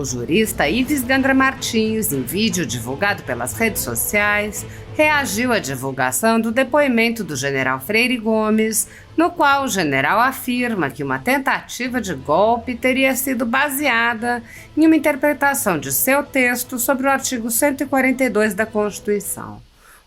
O jurista Ives Gandra Martins, em vídeo divulgado pelas redes sociais, reagiu à divulgação do depoimento do general Freire Gomes, no qual o general afirma que uma tentativa de golpe teria sido baseada em uma interpretação de seu texto sobre o artigo 142 da Constituição.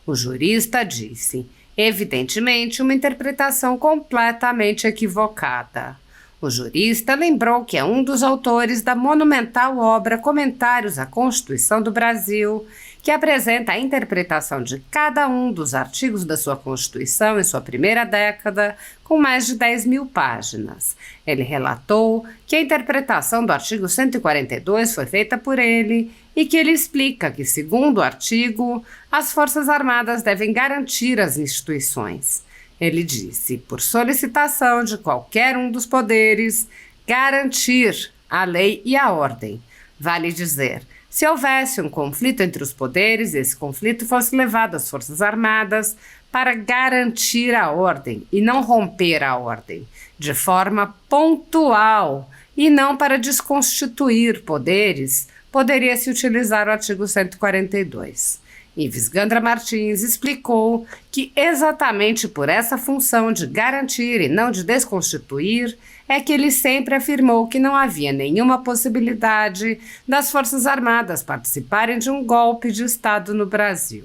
O jurista disse, evidentemente, uma interpretação completamente equivocada. O jurista lembrou que é um dos autores da monumental obra Comentários à Constituição do Brasil, que apresenta a interpretação de cada um dos artigos da sua Constituição em sua primeira década, com mais de 10 mil páginas. Ele relatou que a interpretação do artigo 142 foi feita por ele e que ele explica que, segundo o artigo, as Forças Armadas devem garantir as instituições. Ele disse, por solicitação de qualquer um dos poderes, garantir a lei e a ordem. Vale dizer, se houvesse um conflito entre os poderes, esse conflito fosse levado às Forças Armadas para garantir a ordem e não romper a ordem, de forma pontual e não para desconstituir poderes, poderia-se utilizar o artigo 142. Ives Gandra Martins explicou que exatamente por essa função de garantir e não de desconstituir é que ele sempre afirmou que não havia nenhuma possibilidade das Forças Armadas participarem de um golpe de Estado no Brasil.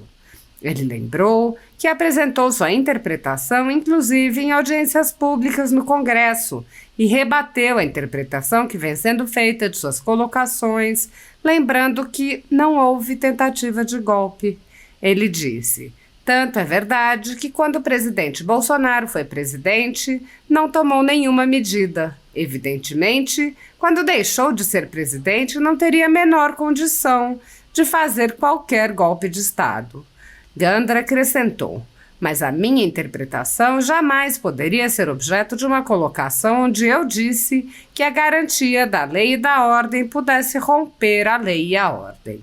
Ele lembrou que apresentou sua interpretação, inclusive em audiências públicas no Congresso, e rebateu a interpretação que vem sendo feita de suas colocações, lembrando que não houve tentativa de golpe. Ele disse, tanto é verdade que quando o presidente Bolsonaro foi presidente, não tomou nenhuma medida. Evidentemente, quando deixou de ser presidente, não teria a menor condição de fazer qualquer golpe de Estado. Gandra acrescentou, mas a minha interpretação jamais poderia ser objeto de uma colocação onde eu disse que a garantia da lei e da ordem pudesse romper a lei e a ordem.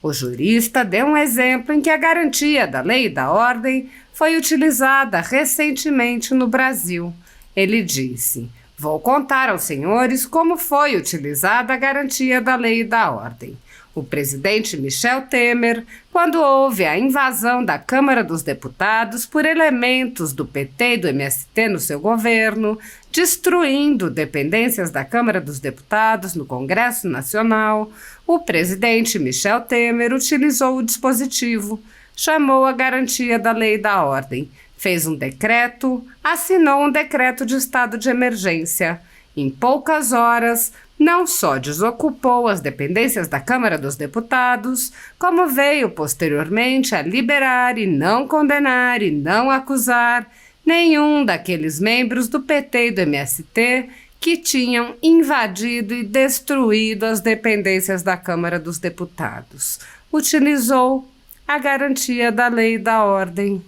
O jurista deu um exemplo em que a garantia da lei e da ordem foi utilizada recentemente no Brasil. Ele disse, vou contar aos senhores como foi utilizada a garantia da lei e da ordem. O presidente Michel Temer, quando houve a invasão da Câmara dos Deputados por elementos do PT e do MST no seu governo, destruindo dependências da Câmara dos Deputados no Congresso Nacional, o presidente Michel Temer utilizou o dispositivo, chamou a garantia da lei e da ordem, fez um decreto, assinou um decreto de estado de emergência. Em poucas horas, não só desocupou as dependências da Câmara dos Deputados, como veio posteriormente a liberar e não condenar e não acusar nenhum daqueles membros do PT e do MST que tinham invadido e destruído as dependências da Câmara dos Deputados. Utilizou a garantia da lei e da ordem.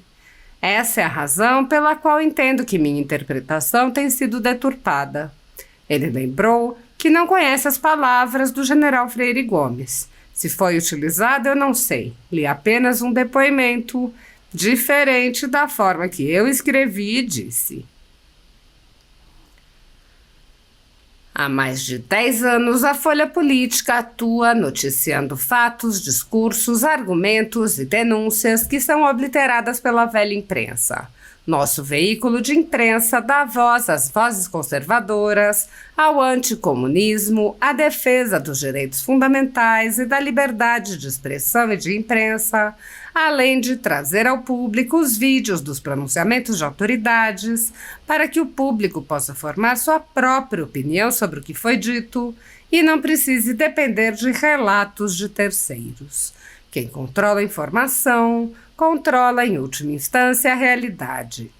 Essa é a razão pela qual entendo que minha interpretação tem sido deturpada. Ele lembrou que não conhece as palavras do general Freire Gomes. Se foi utilizado, eu não sei. Li apenas um depoimento diferente da forma que eu escrevi e disse. Há mais de 10 anos, a Folha Política atua noticiando fatos, discursos, argumentos e denúncias que são obliteradas pela velha imprensa. Nosso veículo de imprensa dá voz às vozes conservadoras, ao anticomunismo, à defesa dos direitos fundamentais e da liberdade de expressão e de imprensa, além de trazer ao público os vídeos dos pronunciamentos de autoridades para que o público possa formar sua própria opinião sobre o que foi dito e não precise depender de relatos de terceiros. Quem controla a informação, controla em última instância a realidade.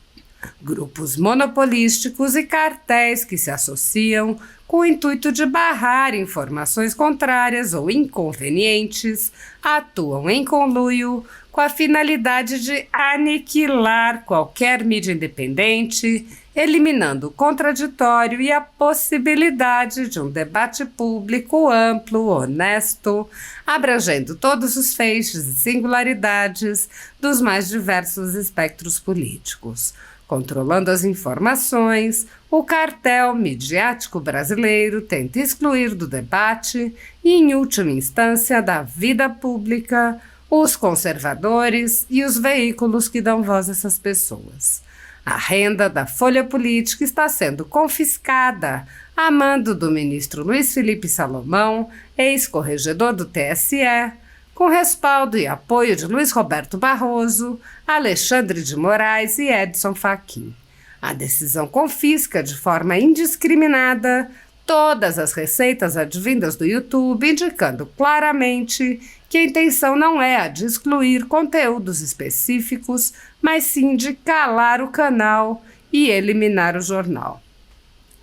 Grupos monopolísticos e cartéis que se associam com o intuito de barrar informações contrárias ou inconvenientes atuam em conluio com a finalidade de aniquilar qualquer mídia independente, eliminando o contraditório e a possibilidade de um debate público amplo, honesto, abrangendo todos os feixes e singularidades dos mais diversos espectros políticos. Controlando as informações, o cartel midiático brasileiro tenta excluir do debate e, em última instância, da vida pública, os conservadores e os veículos que dão voz a essas pessoas. A renda da Folha Política está sendo confiscada a mando do ministro Luiz Felipe Salomão, ex-corregedor do TSE, com respaldo e apoio de Luiz Roberto Barroso, Alexandre de Moraes e Edson Fachin. A decisão confisca de forma indiscriminada todas as receitas advindas do YouTube, indicando claramente que a intenção não é a de excluir conteúdos específicos, mas sim de calar o canal e eliminar o jornal.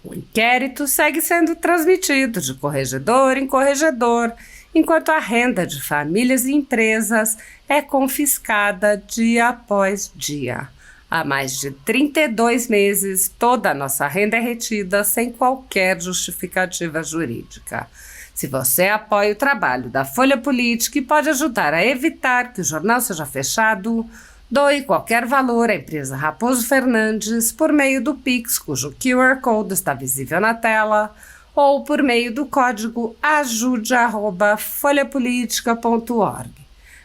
O inquérito segue sendo transmitido de corregedor em corregedor, enquanto a renda de famílias e empresas é confiscada dia após dia. Há mais de 32 meses, toda a nossa renda é retida sem qualquer justificativa jurídica. Se você apoia o trabalho da Folha Política e pode ajudar a evitar que o jornal seja fechado, doe qualquer valor à empresa Raposo Fernandes por meio do Pix, cujo QR Code está visível na tela, ou por meio do código ajude@folhapolitica.org.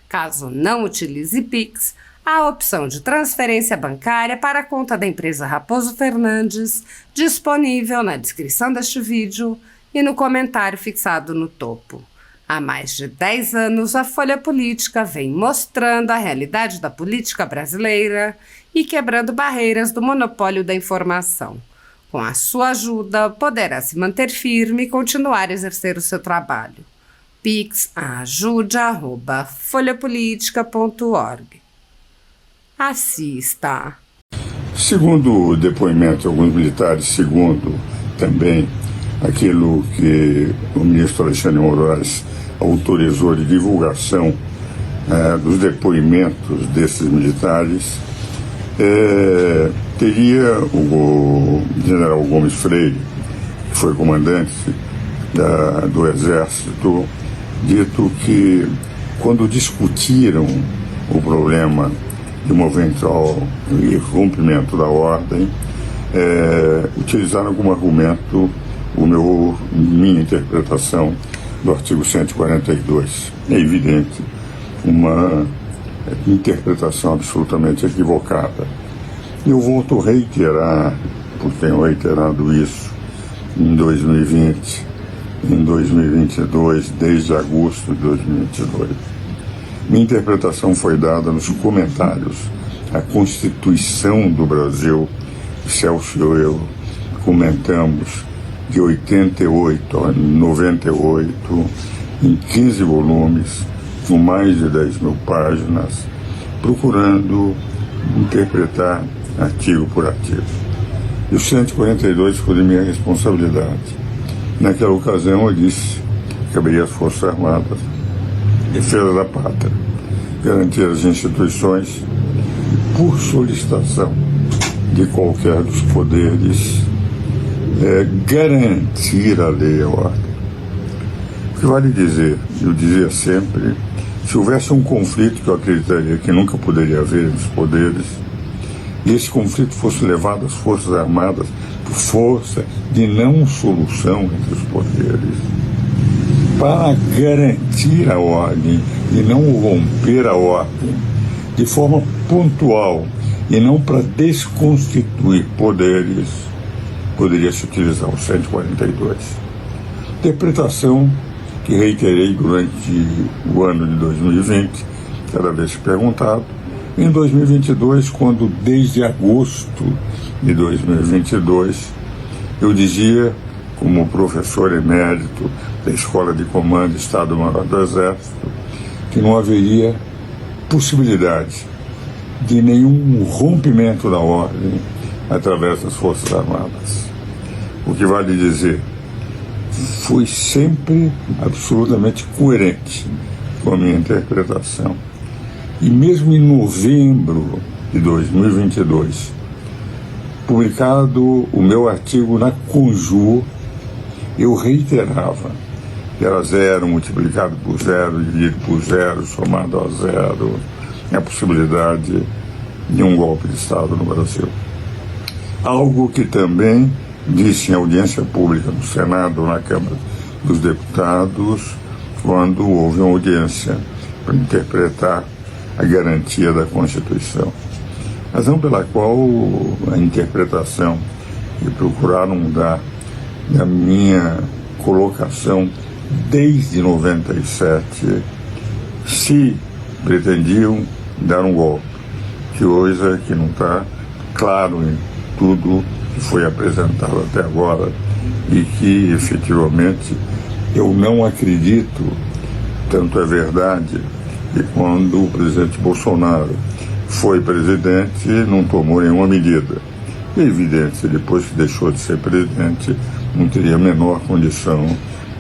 Caso não utilize Pix, há a opção de transferência bancária para a conta da empresa Raposo Fernandes, disponível na descrição deste vídeo e no comentário fixado no topo. Há mais de 10 anos, a Folha Política vem mostrando a realidade da política brasileira e quebrando barreiras do monopólio da informação. Com a sua ajuda, poderá se manter firme e continuar a exercer o seu trabalho. Pix ajude@folhapolitica.org. Assista. Segundo o depoimento de alguns militares, segundo também aquilo que o ministro Alexandre de Moraes autorizou de divulgação dos depoimentos desses militares, teria o general Gomes Freire, que foi comandante do Exército, dito que quando discutiram o problema de um eventual rompimento da ordem, utilizaram como argumento minha interpretação do artigo 142. É evidente, uma interpretação absolutamente equivocada. Eu volto a reiterar, porque tenho reiterado isso em 2020, em 2022, desde agosto de 2022. Minha interpretação foi dada nos comentários à Constituição do Brasil. Celso e eu comentamos de 88 a 98, em 15 volumes, com mais de 10 mil páginas, procurando interpretar artigo por artigo. E o 142 foi de minha responsabilidade. Naquela ocasião eu disse que caberia às Forças Armadas, defesa da pátria, garantir as instituições, por solicitação de qualquer dos poderes, garantir a lei e a ordem. O que vale dizer, eu dizia sempre, se houvesse um conflito que eu acreditaria que nunca poderia haver entre os poderes, e esse conflito fosse levado às Forças Armadas por força de não solução entre os poderes, para garantir a ordem e não romper a ordem de forma pontual e não para desconstituir poderes, poderia se utilizar o 142. Interpretação que reiterei durante o ano de 2020, cada vez que perguntado. Em 2022, quando desde agosto de 2022 eu dizia, como professor emérito da Escola de Comando Estado-Maior do Exército, que não haveria possibilidade de nenhum rompimento da ordem através das Forças Armadas. O que vale dizer, fui sempre absolutamente coerente com a minha interpretação. E mesmo em novembro de 2022, publicado o meu artigo na Conjur, eu reiterava que era zero multiplicado por zero, dividido por zero, somado a zero, a possibilidade de um golpe de Estado no Brasil. Algo que também disse em audiência pública no Senado, na Câmara dos Deputados, quando houve uma audiência para interpretar a garantia da Constituição. Razão pela qual a interpretação que procuraram dar na minha colocação desde 97, se pretendiam dar um golpe, que hoje é que não está claro em tudo que foi apresentado até agora e que efetivamente eu não acredito, tanto é verdade que quando o presidente Bolsonaro foi presidente não tomou nenhuma medida. É evidente, depois que deixou de ser presidente, não teria a menor condição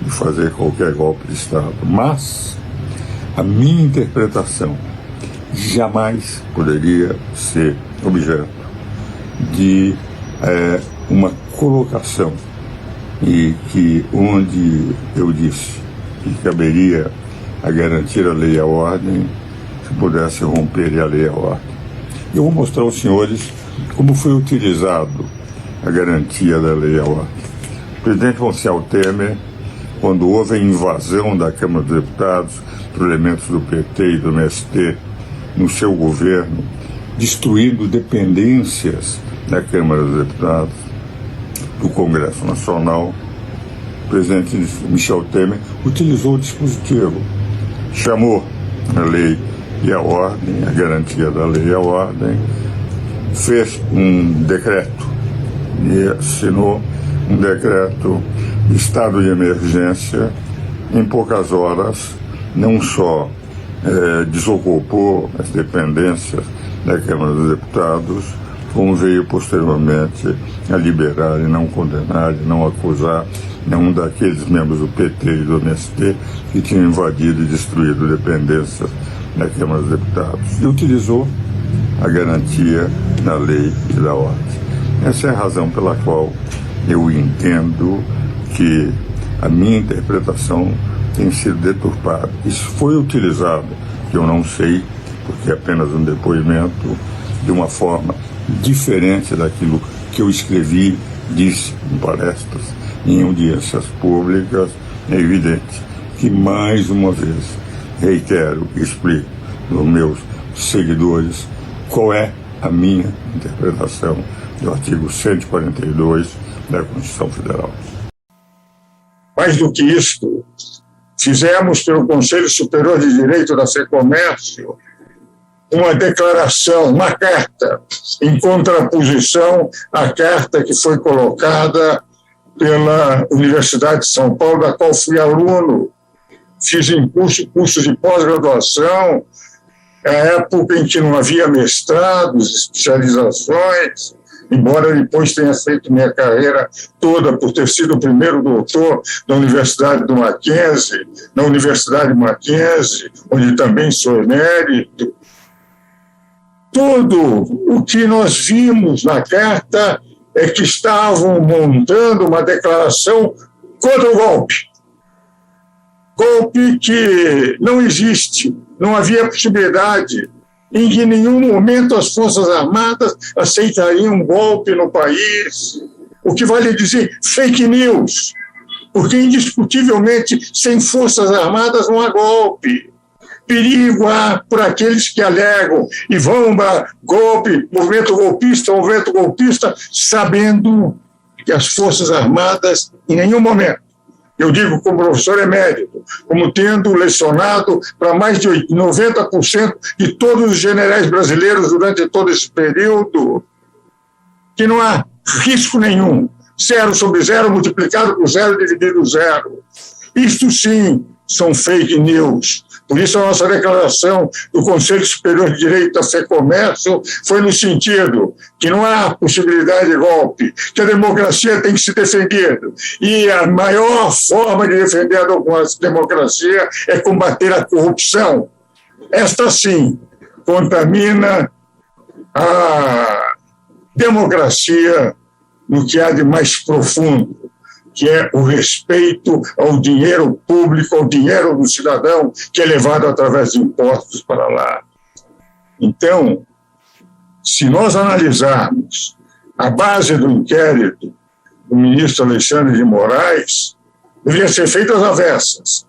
de fazer qualquer golpe de Estado. Mas a minha interpretação jamais poderia ser objeto de uma colocação e que onde eu disse que caberia a garantir a lei e a ordem, se pudesse romper a lei e a ordem. Eu vou mostrar aos senhores como foi utilizado a garantia da lei e a ordem. O presidente Marcelo Temer, quando houve a invasão da Câmara dos Deputados por elementos do PT e do MST no seu governo, destruindo dependências da Câmara dos Deputados, do Congresso Nacional, o presidente Michel Temer utilizou o dispositivo, chamou a lei e a ordem, a garantia da lei e a ordem, fez um decreto e assinou um decreto de estado de emergência. Em poucas horas, não só desocupou as dependências da Câmara dos Deputados, como veio posteriormente a liberar e não condenar e não acusar nenhum daqueles membros do PT e do MST que tinham invadido e destruído dependências da Câmara dos Deputados. E utilizou a garantia da lei e da ordem. Essa é a razão pela qual eu entendo que a minha interpretação tem sido deturpada. Isso foi utilizado, que eu não sei, porque é apenas um depoimento, de uma forma diferente daquilo que eu escrevi, disse em palestras, em audiências públicas. É evidente que, mais uma vez, reitero e explico aos meus seguidores qual é a minha interpretação do artigo 142 da Constituição Federal. Mais do que isto, fizemos pelo Conselho Superior de Direito da FEComércio uma declaração, uma carta, em contraposição à carta que foi colocada pela Universidade de São Paulo, da qual fui aluno. Fiz em cursos de pós-graduação, a época em que não havia mestrados, especializações, embora depois tenha feito minha carreira toda por ter sido o primeiro doutor da Universidade do Mackenzie, na Universidade Mackenzie, onde também sou emérito. Tudo o que nós vimos na carta é que estavam montando uma declaração contra o golpe. Golpe que não existe, não havia possibilidade, em que em nenhum momento as Forças Armadas aceitariam um golpe no país. O que vale dizer fake news, porque indiscutivelmente sem Forças Armadas não há golpe. Perigo há por aqueles que alegam e vão para golpe, movimento golpista, sabendo que as Forças Armadas, em nenhum momento, eu digo como professor emérito, como tendo lecionado para mais de 90% de todos os generais brasileiros durante todo esse período, que não há risco nenhum. 0 sobre 0 multiplicado por 0 dividido 0. Isto sim são fake news. Por isso a nossa declaração do Conselho Superior de Direito da FEComércio foi no sentido que não há possibilidade de golpe, que a democracia tem que se defender. E a maior forma de defender a democracia é combater a corrupção. Esta sim contamina a democracia no que há de mais profundo, que é o respeito ao dinheiro público, ao dinheiro do cidadão, que é levado através de impostos para lá. Então, se nós analisarmos a base do inquérito do ministro Alexandre de Moraes deveria ser feita às avessas.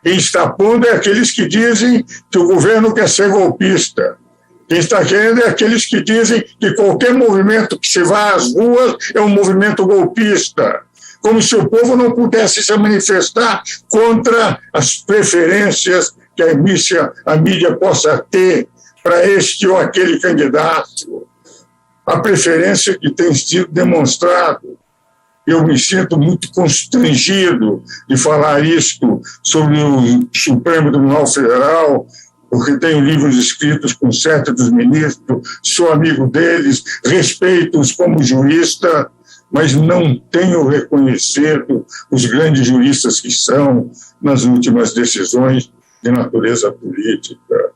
Quem está pondo é aqueles que dizem que o governo quer ser golpista. Quem está querendo é aqueles que dizem que qualquer movimento que se vá às ruas é um movimento golpista. Como se o povo não pudesse se manifestar contra as preferências que a mídia possa ter para este ou aquele candidato. A preferência que tem sido demonstrado. Eu me sinto muito constrangido de falar isto sobre o Supremo Tribunal Federal, porque tenho livros escritos com 7 dos ministros, sou amigo deles, respeito-os como jurista, mas não tenho reconhecido os grandes juristas que são nas últimas decisões de natureza política.